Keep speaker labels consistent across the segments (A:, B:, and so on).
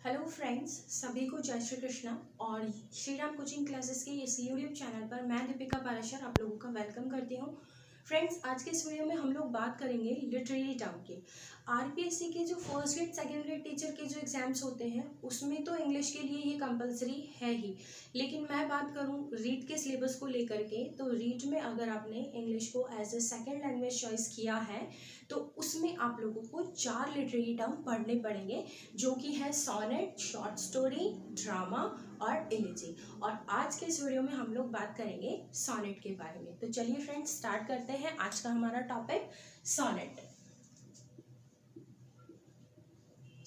A: Hello friends, सभी को जय श्री कृष्णा। और श्री राम कोचिंग क्लासेस के इस यूट्यूब चैनल पर मैं दीपिका पाराशर आप लोगों का वेलकम करती हूँ। फ्रेंड्स, आज के इस वीडियो में हम लोग बात करेंगे लिटरेरी टर्म की। आरपीएससी के जो first grade second grade teacher के जो एग्जाम्स होते हैं उसमें तो इंग्लिश के लिए ये कंपलसरी है ही, लेकिन मैं बात करूँ रीड के सिलेबस को लेकर के, तो रीड में अगर आपने इंग्लिश को as a second language choice किया है तो उसमें आप लोगों को 4 लिटरेरी टर्म पढ़ने पड़ेंगे, जो कि है सोनेट, शॉर्ट स्टोरी, ड्रामा और इलेजी। और आज के इस वीडियो में हम लोग बात करेंगे सोनेट के बारे में। तो चलिए फ्रेंड्स, स्टार्ट करते हैं आज का हमारा टॉपिक सोनेट।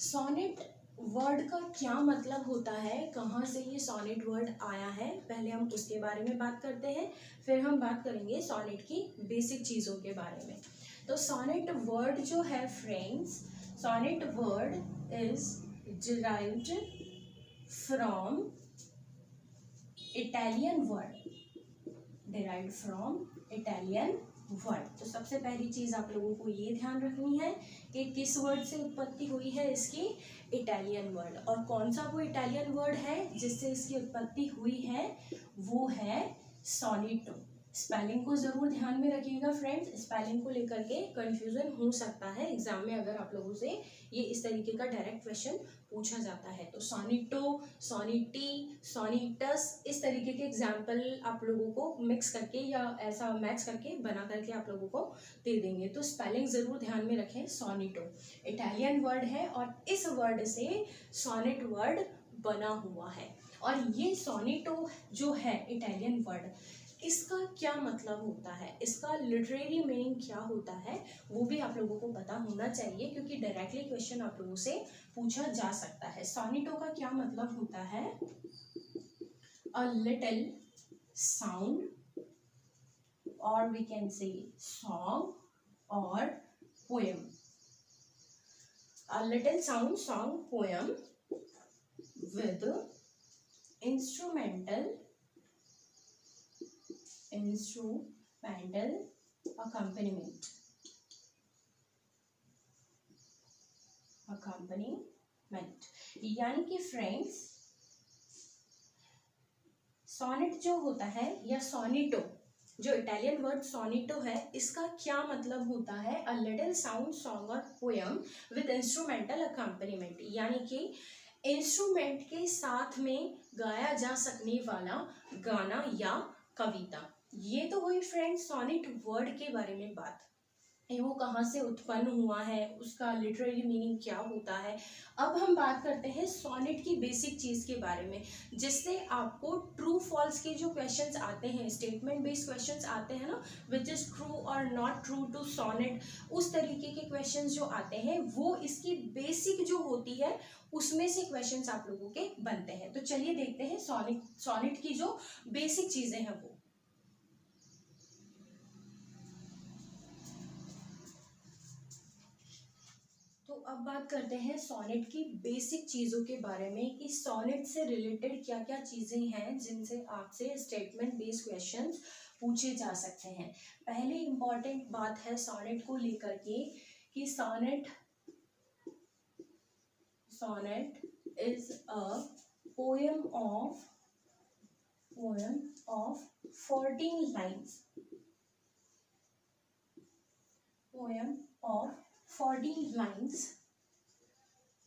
A: सोनेट वर्ड का क्या मतलब होता है, कहाँ से ये सोनेट वर्ड आया है, पहले हम उसके बारे में बात करते हैं, फिर हम बात करेंगे सोनेट की बेसिक चीज़ों के बारे में। तो सोनेट वर्ड जो है friends, sonnet word is derived from Italian word, derived from Italian word. तो सबसे पहली चीज़ आप लोगों को ये ध्यान रखनी है कि किस वर्ड से उत्पत्ति हुई है इसकी, इटालियन वर्ड। और कौन सा वो इटालियन वर्ड है जिससे इसकी उत्पत्ति हुई है, वो है सोनेटो। स्पेलिंग को ज़रूर ध्यान में रखिएगा फ्रेंड्स, स्पेलिंग को लेकर के कंफ्यूजन हो सकता है एग्जाम में, अगर आप लोगों से ये इस तरीके का डायरेक्ट क्वेश्चन पूछा जाता है। तो सोनेटो, सोनेटी, सोनेटस, इस तरीके के एग्जाम्पल आप लोगों को मिक्स करके या ऐसा मैच करके बना करके आप लोगों को दे देंगे। तो स्पेलिंग ज़रूर ध्यान में रखें। सोनेटो इटालियन वर्ड है और इस वर्ड से सोनेट वर्ड बना हुआ है। और ये सोनेटो जो है इटालियन वर्ड, इसका क्या मतलब होता है, इसका लिटरेरी मीनिंग क्या होता है, वो भी आप लोगों को पता होना चाहिए, क्योंकि डायरेक्टली क्वेश्चन आप लोगों से पूछा जा सकता है। सोनेटो का क्या मतलब होता है, अ लिटिल साउंड और वी कैन से सॉन्ग और poem. A little sound, song, poem with instrumental accompaniment, यानी कि फ्रेंड्स सोनेट जो होता है या सोनेटो, जो इटालियन वर्ड सोनेटो है, इसका क्या मतलब होता है, अ लिटिल साउंड, सॉन्ग और पोएम विद इंस्ट्रूमेंटल अकम्पनीमेंट, यानी कि इंस्ट्रूमेंट के साथ में गाया जा सकने वाला गाना या कविता। ये तो हुई फ्रेंड्स सोनेट वर्ड के बारे में बात, वो कहाँ से उत्पन्न हुआ है, उसका लिटरेरी मीनिंग क्या होता है। अब हम बात करते हैं सोनेट की बेसिक चीज़ के बारे में, जिससे आपको ट्रू फॉल्स के जो क्वेश्चंस आते हैं, स्टेटमेंट बेस्ड क्वेश्चंस आते हैं ना, विच इज़ ट्रू और नॉट ट्रू टू सोनेट, उस तरीके के क्वेश्चंस जो आते हैं वो इसकी बेसिक जो होती है उसमें से क्वेश्चंस आप लोगों के बनते हैं। तो चलिए देखते हैं सोनेट की जो बेसिक चीज़ें हैं वो। तो अब बात करते हैं सोनेट की बेसिक चीज़ों के बारे में, कि सोनेट से रिलेटेड क्या क्या चीज़ें हैं जिनसे आपसे स्टेटमेंट बेस्ड क्वेश्चंस पूछे जा सकते हैं। पहले इंपॉर्टेंट बात है सोनेट को लेकर के कि sonnet is a poem of 14 lines, poem of 14 lines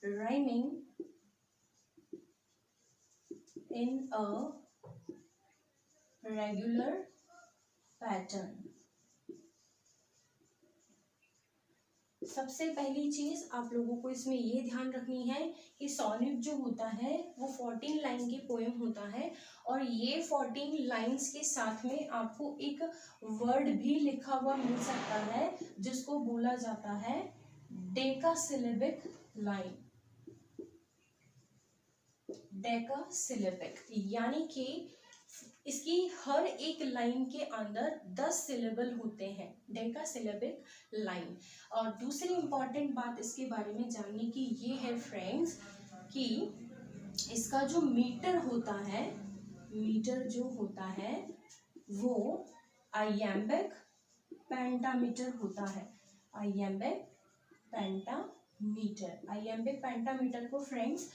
A: rhyming in a regular pattern। सबसे पहली चीज आप लोगों को इसमें ये ध्यान रखनी है कि सोनेट जो होता है वो 14 लाइन की पोएम होता है, और ये 14 लाइन्स के साथ में आपको एक वर्ड भी लिखा हुआ मिल सकता है जिसको बोला जाता है डेकासिलेबिक लाइन। डेकासिलेबिक यानी कि इसकी हर एक लाइन के अंदर 10 सिलेबल होते हैं, डेकासिलेबिक लाइन। और दूसरी इंपॉर्टेंट बात इसके बारे में जानने की ये है फ्रेंड्स कि इसका जो मीटर होता है, मीटर जो होता है वो आइएम्बिक पेंटामीटर होता है। आइएम्बिक पेंटामीटर को फ्रेंड्स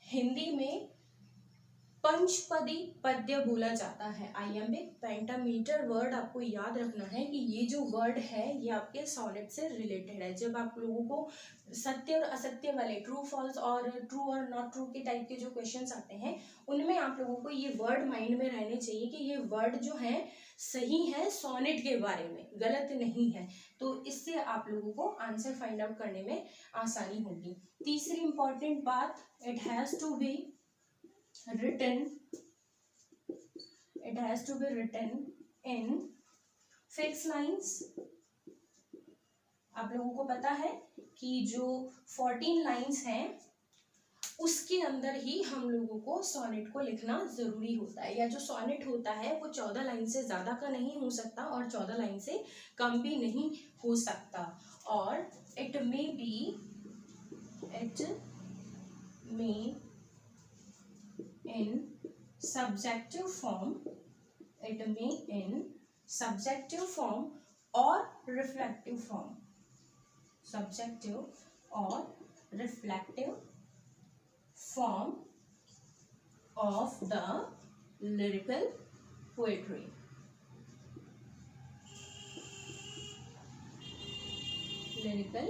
A: हिंदी में पंचपदी पद्य बोला जाता है। आइयम्बिक पेंटामीटर वर्ड आपको याद रखना है कि ये जो वर्ड है ये आपके सोनेट से रिलेटेड है। जब आप लोगों को सत्य और असत्य वाले ट्रू फॉल्स और ट्रू और नॉट ट्रू के टाइप के जो क्वेश्चंस आते हैं उनमें आप लोगों को ये वर्ड माइंड में रहने चाहिए कि ये वर्ड जो है सही है सोनेट के बारे में, गलत नहीं है। तो इससे आप लोगों को आंसर फाइंड आउट करने में आसानी होगी। तीसरी इंपॉर्टेंट बात, it has to be written in fixed lines। आप लोगों को पता है कि जो 14 लाइंस हैं उसके अंदर ही हम लोगों को सोनेट को लिखना जरूरी होता है, या जो सोनेट होता है वो 14 लाइन से ज्यादा का नहीं हो सकता और 14 लाइन से कम भी नहीं हो सकता। और it may in subjective form, it may in subjective form or reflective form, subjective or reflective form of the lyrical poetry। Lyrical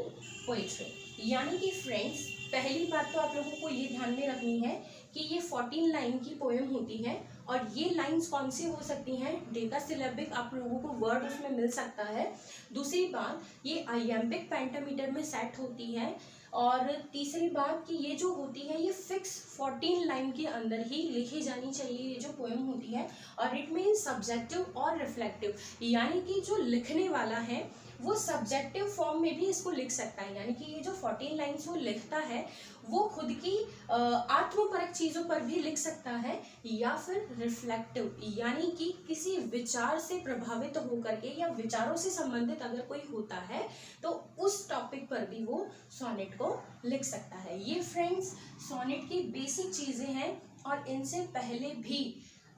A: poetry यानी कि फ्रेंड्स, पहली बात तो आप लोगों को ये ध्यान में रखनी है कि ये 14 लाइन की पोएम होती है और ये लाइंस कौन सी हो सकती हैं, डेकासिलेबिक आप लोगों को वर्ड उसमें मिल सकता है। दूसरी बात, ये आइयम्बिक पेंटामीटर में सेट होती है। और तीसरी बात कि ये जो होती है ये फिक्स 14 लाइन के अंदर ही लिखी जानी चाहिए ये जो पोएम होती है। और इट मीन्स सब्जेक्टिव और रिफ्लेक्टिव, यानी कि जो लिखने वाला है वो सब्जेक्टिव फॉर्म में भी इसको लिख सकता है, यानी कि ये जो 14 लाइन्स वो लिखता है वो खुद की आत्मपरक चीज़ों पर भी लिख सकता है, या फिर रिफ्लेक्टिव यानी कि किसी विचार से प्रभावित होकर के या विचारों से संबंधित अगर कोई होता है तो उस टॉपिक पर भी वो सोनेट को लिख सकता है। ये फ्रेंड्स सोनेट की बेसिक चीज़ें हैं और इनसे पहले भी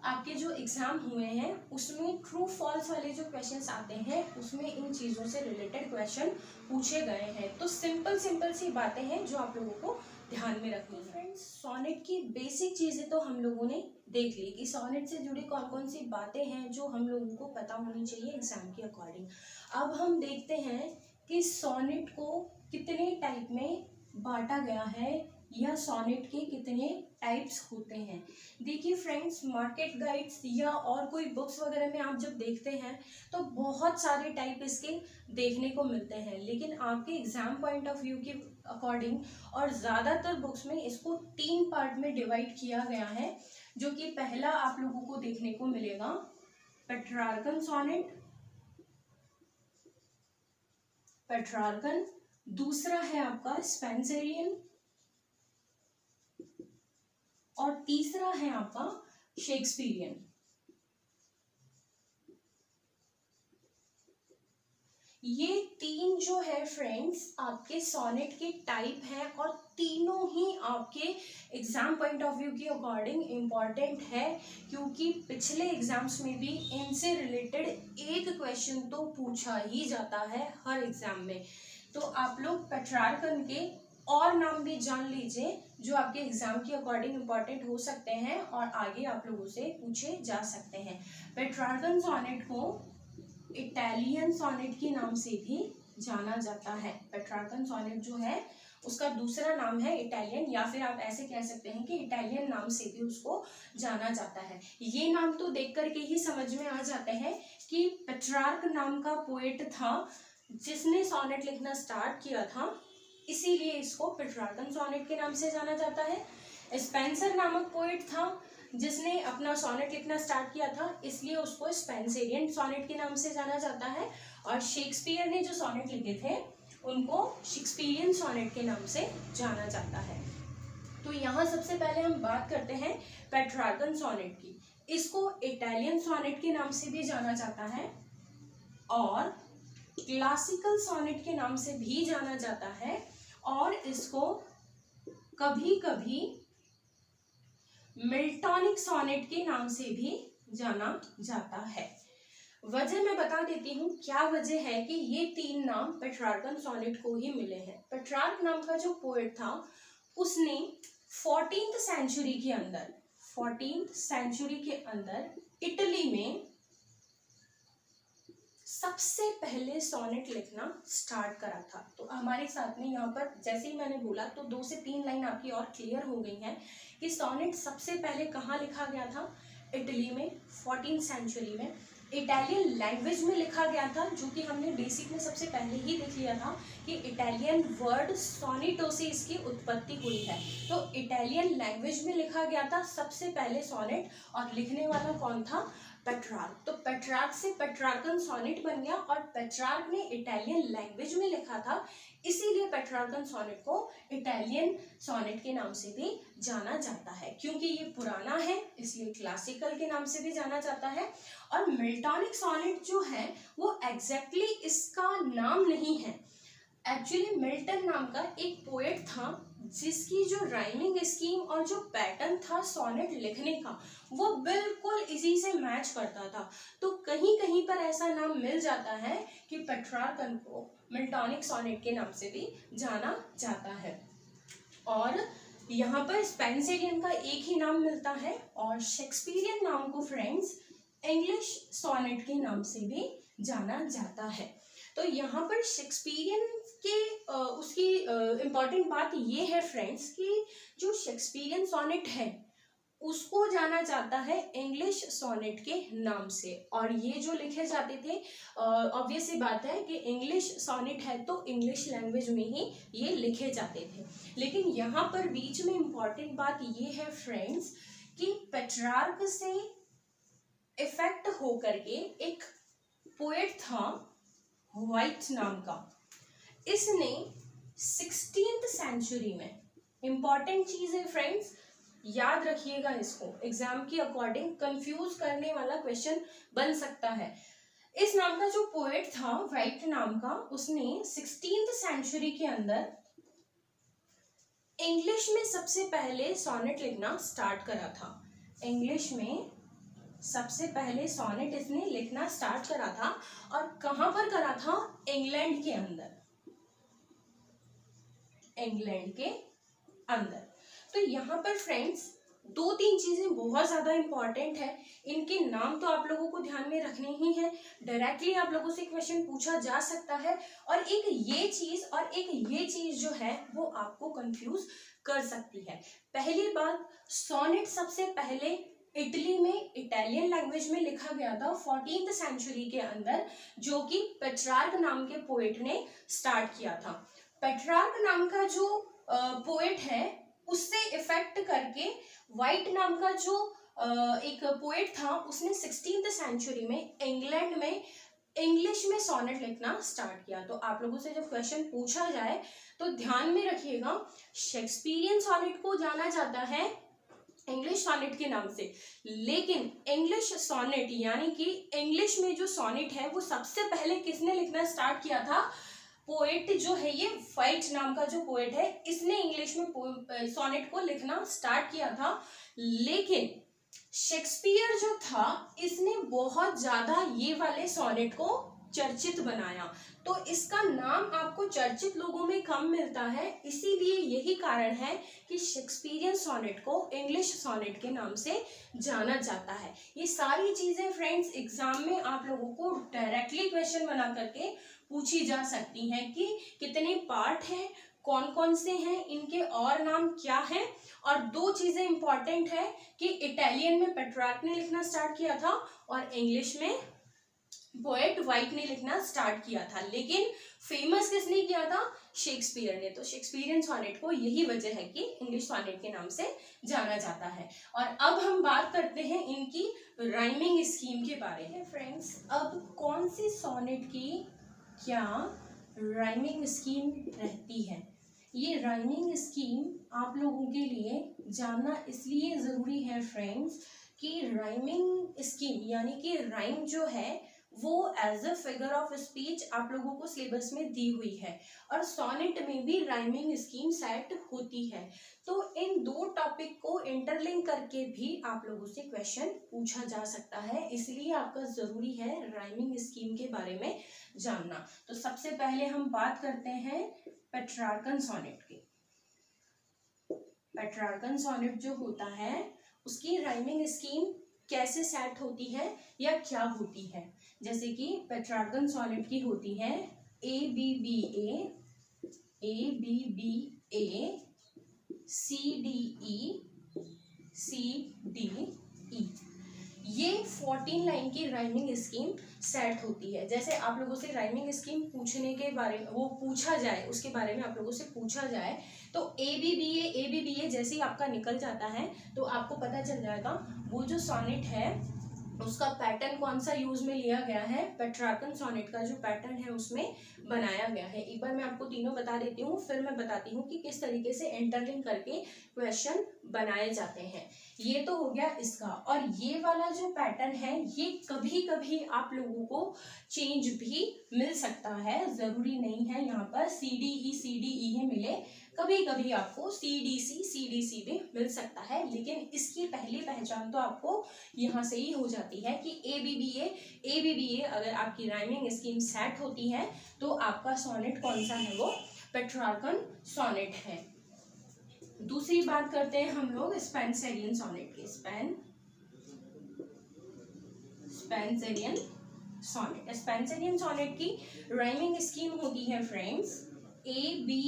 A: आपके जो एग्जाम हुए हैं उसमें ट्रू फॉल्स वाले जो क्वेश्चंस आते हैं उसमें इन चीज़ों से रिलेटेड क्वेश्चन पूछे गए हैं। तो सिंपल सी बातें हैं जो आप लोगों को ध्यान में रखनी है। फ्रेंड्स सोनेट की बेसिक चीज़ें तो हम लोगों ने देख ली कि सोनेट से जुड़ी कौन कौन सी बातें हैं जो हम लोगों को पता होनी चाहिए एग्जाम के अकॉर्डिंग। अब हम देखते हैं कि सोनेट को कितने टाइप में बांटा गया है या सोनेट के कितने टाइप्स होते हैं। देखिए फ्रेंड्स, मार्केट गाइड्स या और कोई बुक्स वगैरह में आप जब देखते हैं तो बहुत सारे टाइप इसके देखने को मिलते हैं, लेकिन आपके एग्जाम पॉइंट ऑफ व्यू के अकॉर्डिंग और ज़्यादातर बुक्स में इसको 3 पार्ट में डिवाइड किया गया है। जो कि पहला आप लोगों को देखने को मिलेगा पेट्रार्कन सोनेट, पेट्रार्कन। दूसरा है आपका स्पेंसरियन और तीसरा है आपका शेक्सपियरियन। ये 3 जो है फ्रेंड्स आपके सोनेट के टाइप हैं और तीनों ही आपके एग्जाम पॉइंट ऑफ व्यू के अकॉर्डिंग इम्पॉर्टेंट है, क्योंकि पिछले एग्जाम्स में भी इनसे रिलेटेड एक क्वेश्चन तो पूछा ही जाता है हर एग्जाम में। तो आप लोग पेट्रार्कन के और नाम भी जान लीजिए जो आपके एग्जाम के अकॉर्डिंग इम्पॉर्टेंट हो सकते हैं और आगे आप लोगों से पूछे जा सकते हैं। पेट्रार्कन सोनेट को इटालियन सोनेट के नाम से भी जाना जाता है। पेट्रार्कन सोनेट जो है उसका दूसरा नाम है इटालियन, या फिर आप ऐसे कह सकते हैं कि इटालियन नाम से भी उसको जाना जाता है। ये नाम तो देख करके ही समझ में आ जाते हैं कि पेट्रार्क नाम का पोएट था जिसने सोनेट लिखना स्टार्ट किया था, इसीलिए इसको पेट्रार्कन सोनेट के नाम से जाना जाता है। स्पेंसर नामक पोएट था जिसने अपना सोनेट लिखना स्टार्ट किया था, इसलिए उसको स्पेंसरियन सोनेट के नाम से जाना जाता है। और शेक्सपियर ने जो सोनेट लिखे थे उनको शेक्सपियरियन सोनेट के नाम से जाना जाता है। तो यहाँ सबसे पहले हम बात करते हैं पेट्रार्कन सोनेट की। इसको इटालियन सोनेट के नाम से भी जाना जाता है और क्लासिकल सोनेट के नाम से भी जाना जाता है, और इसको कभी कभी मिल्टॉनिक सोनेट के नाम से भी जाना जाता है। वजह मैं बता देती हूँ, क्या वजह है कि ये 3 नाम पेट्रार्कन सोनेट को ही मिले हैं। पेट्रार्क नाम का जो पोएट था उसने 14th सेंचुरी के अंदर, 14th सेंचुरी के अंदर इटली में सबसे पहले सोनेट लिखना स्टार्ट करा था। तो हमारे साथ में यहाँ पर जैसे ही मैंने बोला तो 2 से 3 लाइन आपकी और क्लियर हो गई हैं कि सोनेट सबसे पहले कहाँ लिखा गया था, इटली में 14th सेंचुरी में, इटालियन लैंग्वेज में लिखा गया था, जो कि हमने बेसिक में सबसे पहले ही देख लिया था कि इटालियन वर्ड सोनेटो से इसकी उत्पत्ति हुई है। तो इटालियन लैंग्वेज में लिखा गया था सबसे पहले सोनेट, और लिखने वाला कौन था, पेट्रार्क। तो पेट्रार्क से पेट्रार्कन सोनेट बन गया, और पेट्रार्क ने इटालियन लैंग्वेज में लिखा था, इसीलिए पेट्रार्कन सोनेट को इटालियन सोनेट के नाम से भी जाना जाता है। क्योंकि ये पुराना है इसलिए क्लासिकल के नाम से भी जाना जाता है। और मिल्टॉनिक सोनेट जो है वो एग्जैक्टली इसका नाम नहीं है। एक्चुअली मिल्टन नाम का एक पोएट था जिसकी जो राइमिंग स्कीम और जो पैटर्न था सोनेट लिखने का वो बिल्कुल इसी से मैच करता था। तो कहीं कहीं पर ऐसा नाम मिल जाता है कि पेट्रार्कन को मिल्टॉनिक सोनेट के नाम से भी जाना जाता है। और यहाँ पर स्पेंसरियन का एक ही नाम मिलता है, और शेक्सपियरियन नाम को फ्रेंड्स इंग्लिश सोनेट के नाम से भी जाना जाता है। तो यहाँ पर शेक्सपियरियन के उसकी इम्पॉर्टेंट बात ये है फ्रेंड्स कि जो शेक्सपियरियन सोनेट है उसको जाना जाता है इंग्लिश सोनेट के नाम से। और ये जो लिखे जाते थे, ऑब्वियस सी बात है कि इंग्लिश सोनेट है तो इंग्लिश लैंग्वेज में ही ये लिखे जाते थे। लेकिन यहाँ पर बीच में इम्पॉर्टेंट बात ये है फ्रेंड्स कि पेट्रार्क से इफेक्ट होकर के एक पोएट था व्हाइट नाम का, इसने 16th सेंचुरी में, इंपॉर्टेंट चीज है फ्रेंड्स, याद रखिएगा इसको, एग्जाम के अकॉर्डिंग कंफ्यूज करने वाला क्वेश्चन बन सकता है। इस नाम का जो पोएट था व्हाइट नाम का, उसने 16th सेंचुरी के अंदर इंग्लिश में सबसे पहले सोनेट लिखना स्टार्ट करा था। इंग्लिश में सबसे पहले सोनेट इसने लिखना स्टार्ट करा था, और कहां पर करा था, इंग्लैंड के अंदर, इंग्लैंड के अंदर। तो यहाँ पर फ्रेंड्स 2-3 चीजें बहुत ज्यादा इंपॉर्टेंट है, इनके नाम तो आप लोगों को ध्यान में रखने ही है, डायरेक्टली आप लोगों से क्वेश्चन पूछा जा सकता है, और एक ये चीज और एक ये चीज जो है वो आपको कंफ्यूज कर सकती है। पहली बात, सोनेट सबसे पहले इटली में इटालियन लैंग्वेज में लिखा गया था 14th सेंचुरी के अंदर, जो कि पेट्रार्क नाम के पोएट ने स्टार्ट किया था। पेट्रार्क नाम का जो पोएट है उससे इफेक्ट करके व्हाइट नाम का जो एक पोएट था उसने 16th सेंचुरी में इंग्लैंड में इंग्लिश में सोनेट लिखना स्टार्ट किया। तो आप लोगों से जब क्वेश्चन पूछा जाए तो ध्यान में रखिएगा, शेक्सपियरियन सोनेट को जाना जाता है इंग्लिश सोनेट के नाम से, लेकिन इंग्लिश सोनेट यानी कि इंग्लिश में जो सोनेट है वो सबसे पहले किसने लिखना स्टार्ट किया था, पोएट जो है ये व्हाइट नाम का जो पोएट है इसने इंग्लिश में सोनेट को लिखना स्टार्ट किया था। लेकिन शेक्सपियर जो था इसने बहुत ज्यादा ये वाले सोनेट को चर्चित बनाया, तो इसका नाम आपको चर्चित लोगों में कम मिलता है, इसीलिए यही कारण है कि शेक्सपियरियन सोनेट को इंग्लिश सोनेट के नाम से जाना जाता है। ये सारी चीजें फ्रेंड्स एग्जाम में आप लोगों को डायरेक्टली क्वेश्चन बना करके पूछी जा सकती हैं कि कितने पार्ट हैं, कौन कौन से हैं, इनके और नाम क्या हैं। और 2 चीजें इंपॉर्टेंट है कि इटालियन में पेट्रार्क ने लिखना स्टार्ट किया था और इंग्लिश में पोएट व्हाइट ने लिखना स्टार्ट किया था, लेकिन फेमस किसने किया था, शेक्सपियर ने। तो शेक्सपियरियन सोनेट को यही वजह है कि इंग्लिश सोनेट के नाम से जाना जाता है। और अब हम बात करते हैं इनकी राइमिंग स्कीम के बारे में फ्रेंड्स। अब कौन सी सोनेट की क्या राइमिंग स्कीम रहती है, ये राइमिंग स्कीम आप लोगों के लिए जानना इसलिए ज़रूरी है फ्रेंड्स कि राइमिंग स्कीम यानी कि राइम जो है वो as a figure of speech आप लोगों को सिलेबस में दी हुई है, और सोनेट में भी राइमिंग स्कीम सेट होती है। तो इन 2 टॉपिक को इंटरलिंक करके भी आप लोगों से क्वेश्चन पूछा जा सकता है, इसलिए आपका ज़रूरी है राइमिंग स्कीम के बारे में जानना। तो सबसे पहले हम बात करते हैं पेट्रार्कन सोनेट की। पेट्रार्कन सोनेट जो होता है उसकी राइमिंग स्कीम कैसे सेट होती है या क्या होती है। जैसे कि पेट्रार्कन सोनेट की होती है A B B A C D E, ये 14 लाइन की राइमिंग स्कीम सेट होती है। जैसे आप लोगों से राइमिंग स्कीम पूछने के बारे में वो पूछा जाए, उसके बारे में आप लोगों से पूछा जाए तो ए बी बी ए जैसे ही आपका निकल जाता है तो आपको पता चल जाएगा वो जो सोनेट है उसका पैटर्न कौन सा यूज में लिया गया है। पेट्रार्कन सोनेट का जो पैटर्न है उसमें बनाया गया है। एक बार मैं आपको तीनों बता देती हूँ, फिर मैं बताती हूँ कि किस तरीके से इंटरलिंक करके क्वेश्चन बनाए जाते हैं। ये तो हो गया इसका। और ये वाला जो पैटर्न है ये कभी कभी आप लोगों को चेंज भी मिल सकता है, जरूरी नहीं है यहाँ पर सी डी ई ही मिले, कभी कभी आपको सी डी सी भी मिल सकता है। लेकिन इसकी पहली पहचान तो आपको यहाँ से ही हो जाती है कि ए बी बी ए अगर आपकी राइमिंग स्कीम सेट होती है तो आपका सोनेट कौन सा है, वो पेट्रार्कन सोनेट है। दूसरी बात करते हैं हम लोग स्पेंसरियन सोनेट की। स्पेंसरियन सोनेट की राइमिंग स्कीम होती है friends A B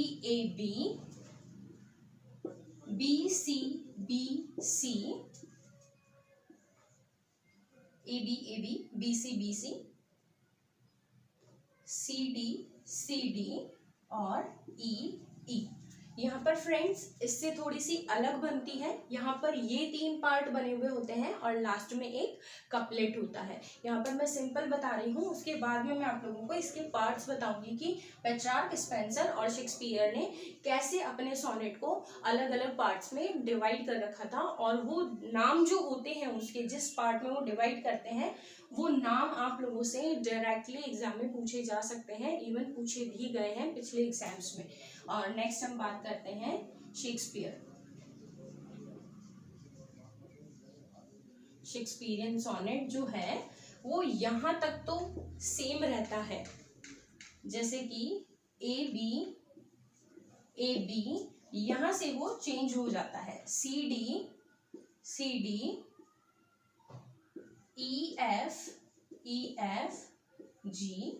A: C B C C D और ई। यहाँ पर फ्रेंड्स इससे थोड़ी सी अलग बनती है। यहाँ पर ये 3 पार्ट बने हुए होते हैं और लास्ट में एक कपलेट होता है। यहाँ पर मैं सिंपल बता रही हूँ, उसके बाद में मैं आप लोगों को इसके पार्ट्स बताऊंगी कि पेट्रार्क, स्पेंसर और शेक्सपियर ने कैसे अपने सोनेट को अलग अलग पार्ट्स में डिवाइड कर रखा था। और वो नाम जो होते हैं उसके जिस पार्ट में वो डिवाइड करते हैं वो नाम आप लोगों से डायरेक्टली एग्जाम में पूछे जा सकते हैं, इवन पूछे भी गए हैं पिछले एग्जाम्स में। और नेक्स्ट हम बात करते हैं शेक्सपियरियन सोनेट जो है वो यहाँ तक तो सेम रहता है, जैसे कि ए बी यहाँ से वो चेंज हो जाता है C D E F G.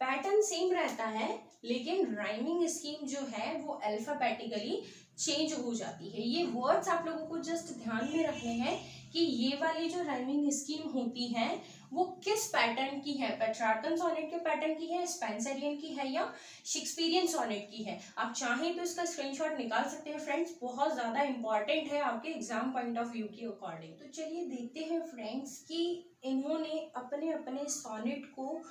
A: Pattern same रहता है लेकिन राइमिंग स्कीम जो है वो अल्फाबेटिकली चेंज हो जाती है। ये वर्ड्स आप लोगों को जस्ट ध्यान में रखने हैं कि ये वाली जो राइमिंग स्कीम होती है वो किस पैटर्न की है, पेट्रार्कन सोनेट के पैटर्न की है, स्पेंसरियन की है या शेक्सपियरियन सोनेट की है। आप चाहें तो इसका स्क्रीनशॉट निकाल सकते हैं फ्रेंड्स, बहुत ज़्यादा इंपॉर्टेंट है आपके एग्जाम पॉइंट ऑफ व्यू के अकॉर्डिंग। तो चलिए देखते हैं फ्रेंड्स कि इन्होंने अपने अपने सोनेट को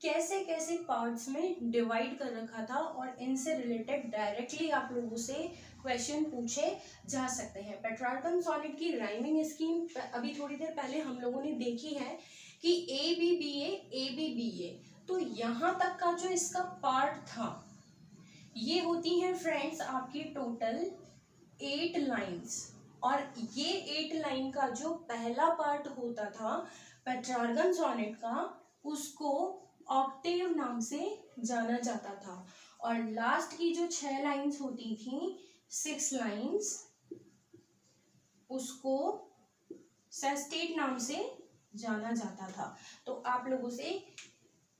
A: कैसे कैसे पार्ट्स में डिवाइड कर रखा था और इनसे रिलेटेड डायरेक्टली आप लोगों से क्वेश्चन पूछे जा सकते हैं। पेट्रार्कन सोनेट की राइमिंग स्कीम अभी थोड़ी देर पहले हम लोगों ने देखी है कि ए बी बी ए, तो यहाँ तक का जो इसका पार्ट था ये होती है फ्रेंड्स आपकी टोटल 8 लाइन्स। और ये 8 लाइन का जो पहला पार्ट होता था पेट्रार्कन सोनेट का, उसको ऑक्टेव नाम से जाना जाता था। और लास्ट की जो 6 लाइन्स होती थी, 6 लाइन्स, उसको सेस्टेट नाम से जाना जाता था। तो आप लोगों से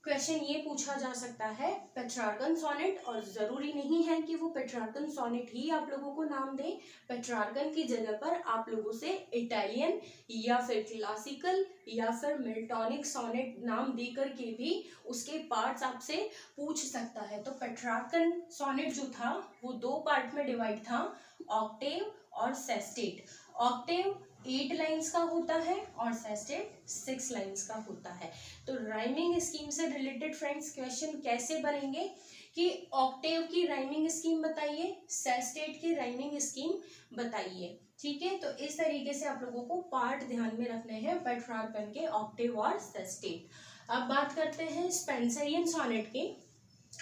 A: क्वेश्चन ये पूछा जा सकता है पेट्रार्कन सोनेट, और ज़रूरी नहीं है कि वो पेट्रार्कन सोनेट ही आप लोगों को नाम दें। पेट्रार्कन की जगह पर आप लोगों से इटालियन या फिर क्लासिकल या फिर मिल्टॉनिक सोनेट नाम देकर के भी उसके पार्ट्स आपसे पूछ सकता है। तो पेट्रार्कन सोनेट जो था वो 2 पार्ट में डिवाइड था, ऑक्टेव और सेस्टेट। ऑक्टेव 8 लाइन्स का होता है और सेस्टेट 6 लाइन्स का होता है। तो राइमिंग स्कीम से रिलेटेड फ्रेंड्स क्वेश्चन कैसे बनेंगे कि ऑक्टेव की राइमिंग स्कीम बताइए, सेस्टेट की राइमिंग स्कीम बताइए। ठीक है, तो इस तरीके से आप लोगों को पार्ट ध्यान में रखने हैं पेट्रार्कन के, ऑक्टेव और सेस्टेट। अब बात करते हैं स्पेंसरियन सोनेट की।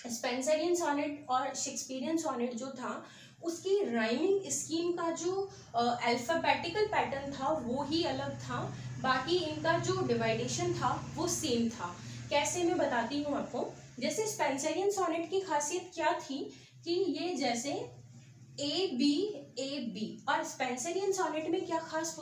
A: स्पेंसरियन सोनेट और शेक्सपियरियन सोनेट जो था उसकी राइमिंग स्कीम का जो अल्फाबेटिकल पैटर्न था वो ही अलग था, बाकी इनका जो डिवाइडेशन था वो सेम था। कैसे मैं बताती हूँ आपको। जैसे स्पेंसरियन सोनेट की खासियत क्या थी कि ये जैसे A B। और स्पेंसरियन सोनेट में क्या खास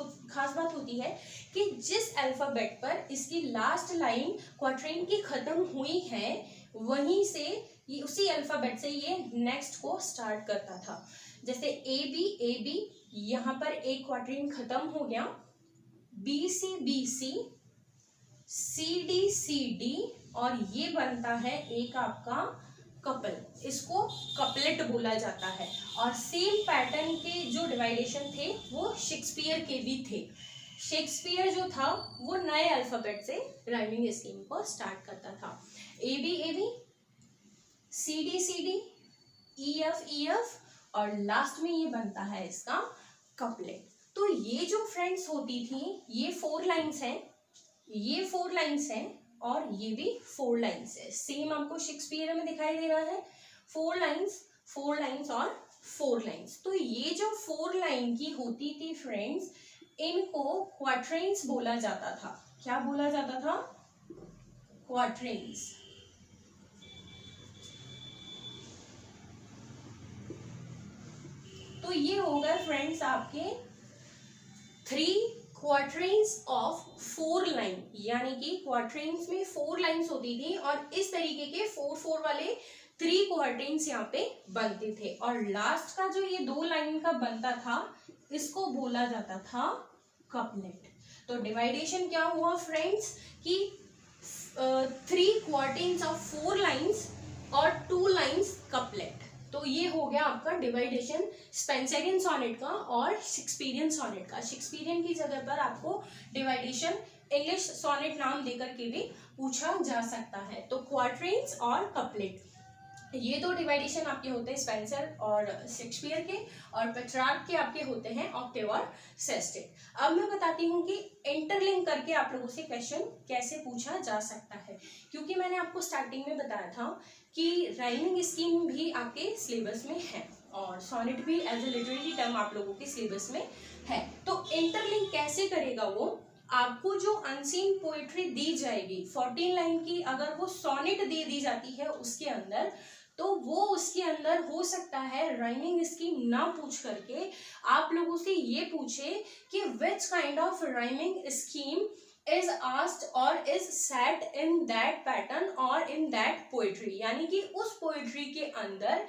A: बात होती है कि जिस अल्फाबेट पर इसकी लास्ट लाइन क्वाट्रेन की खत्म हुई है वहीं से ये उसी अल्फाबेट से ये नेक्स्ट को स्टार्ट करता था। जैसे ए बी यहाँ पर एक क्वाट्रेन खत्म हो गया, बी सी सी डी और ये बनता है एक आपका कपल, इसको कपलेट बोला जाता है। और सेम पैटर्न के जो डिवाइडेशन थे वो शेक्सपियर के भी थे। शेक्सपियर जो था वो नए अल्फाबेट से राइमिंग स्कीम को स्टार्ट करता था। A B C D E F और लास्ट में ये बनता है इसका कपलेट। तो ये जो फ्रेंड्स होती थी ये 4 लाइन्स हैं, ये 4 लाइन्स हैं और ये भी 4 लाइन्स है। सेम आपको शेक्सपियर में दिखाई दे रहा है, 4 लाइन्स और 4 लाइन्स। तो ये जो 4 लाइन की होती थी फ्रेंड्स, इनको क्वाट्रेन्स बोला जाता था। क्या बोला जाता था? क्वाट्रेन्स। तो ये हो गए फ्रेंड्स आपके 3 क्वाट्रेन्स ऑफ 4 लाइन, यानी कि क्वाट्रेन्स में 4 लाइन्स होती थी और इस तरीके के 4 वाले 3 क्वाट्रेन्स यहाँ पे बनते थे। और लास्ट का जो ये 2 लाइन का बनता था इसको बोला जाता था कपलेट। तो डिवाइडेशन क्या हुआ फ्रेंड्स कि 3 क्वाट्रेन्स ऑफ 4 लाइन्स और 2 लाइन्स कपलेट। तो ये हो गया आपका डिवाइडेशन स्पेंसरियन सोनेट का और शेक्सपियरियन सोनेट का। शेक्सपियरियन की जगह पर आपको डिवाइडेशन इंग्लिश सोनेट नाम देकर के भी पूछा जा सकता है। तो क्वाट्रेन्स और कपलेट ये 2 डिवाइडेशन आपके होते हैं स्पेंसर और शेक्सपियर के, और पेट्रार्क के आपके होते हैं ऑक्टेव और सेस्टेट। अब मैं बताती हूँ कि इंटरलिंक करके आप लोगों से क्वेश्चन कैसे पूछा जा सकता है, क्योंकि मैंने आपको स्टार्टिंग में बताया था कि राइमिंग स्कीम भी आपके सिलेबस में है और सोनेट भी एज ए लिटरेरी टर्म आप लोगों के सिलेबस में है। तो इंटरलिंक कैसे करेगा वो? आपको जो अनसीन पोएट्री दी जाएगी 14 लाइन की, अगर वो सोनेट दे दी जाती है उसके अंदर, तो वो उसके अंदर हो सकता है राइमिंग स्कीम ना पूछ करके आप लोगों से ये पूछे कि which kind of rhyming scheme is asked और is set in that pattern और इन दैट पोएट्री, यानी कि उस पोएट्री के अंदर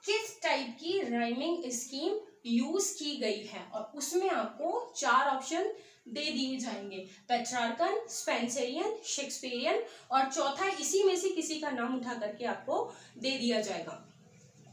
A: किस टाइप की राइमिंग स्कीम यूज की गई है। और उसमें आपको 4 ऑप्शन दे दिए जाएंगे, पेट्रार्कन, स्पेंसरियन, शेक्सपियरियन और चौथा इसी में से किसी का नाम उठा करके आपको दे दिया जाएगा।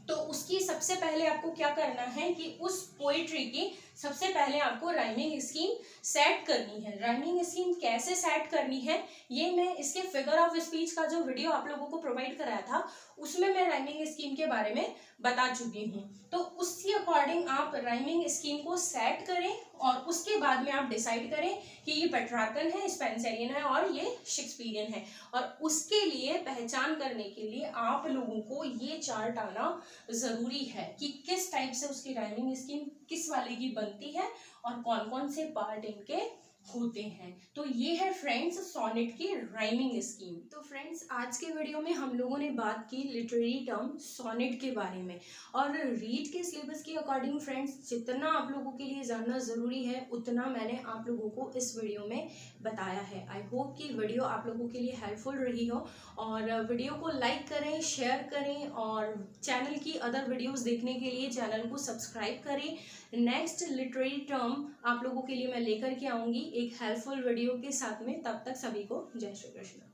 A: तो उसकी सबसे पहले आपको क्या करना है कि उस पोएट्री की सबसे पहले आपको राइमिंग स्कीम सेट करनी है। राइमिंग स्कीम कैसे सेट करनी है ये मैं इसके फिगर ऑफ स्पीच का जो वीडियो आप लोगों को प्रोवाइड कराया था उसमें मैं राइमिंग स्कीम के बारे में बता चुकी हूँ। तो उसके अकॉर्डिंग आप राइमिंग स्कीम को सेट करें और उसके बाद में आप डिसाइड करें कि ये पेट्रार्कन है, स्पेंसरियन है और ये शेक्सपियरियन है। और उसके लिए पहचान करने के लिए आप लोगों को ये चार्ट आना जरूरी है कि किस टाइप से उसकी राइमिंग स्कीम किस वाले की बनती है और कौन कौन से पार्ट इनके होते हैं। तो ये है फ्रेंड्स सोनेट की राइमिंग स्कीम। तो फ्रेंड्स आज के वीडियो में हम लोगों ने बात की लिटरेरी टर्म सोनेट के बारे में, और रीड के सिलेबस के अकॉर्डिंग फ्रेंड्स जितना आप लोगों के लिए जानना ज़रूरी है उतना मैंने आप लोगों को इस वीडियो में बताया है। आई होप कि वीडियो आप लोगों के लिए हेल्पफुल रही हो, और वीडियो को लाइक करें, शेयर करें और चैनल की अदर वीडियोज़ देखने के लिए चैनल को सब्सक्राइब करें। नेक्स्ट लिटरेरी टर्म आप लोगों के लिए मैं लेकर के आऊँगी एक हेल्पफुल वीडियो के साथ में। तब तक सभी को जय श्री कृष्ण।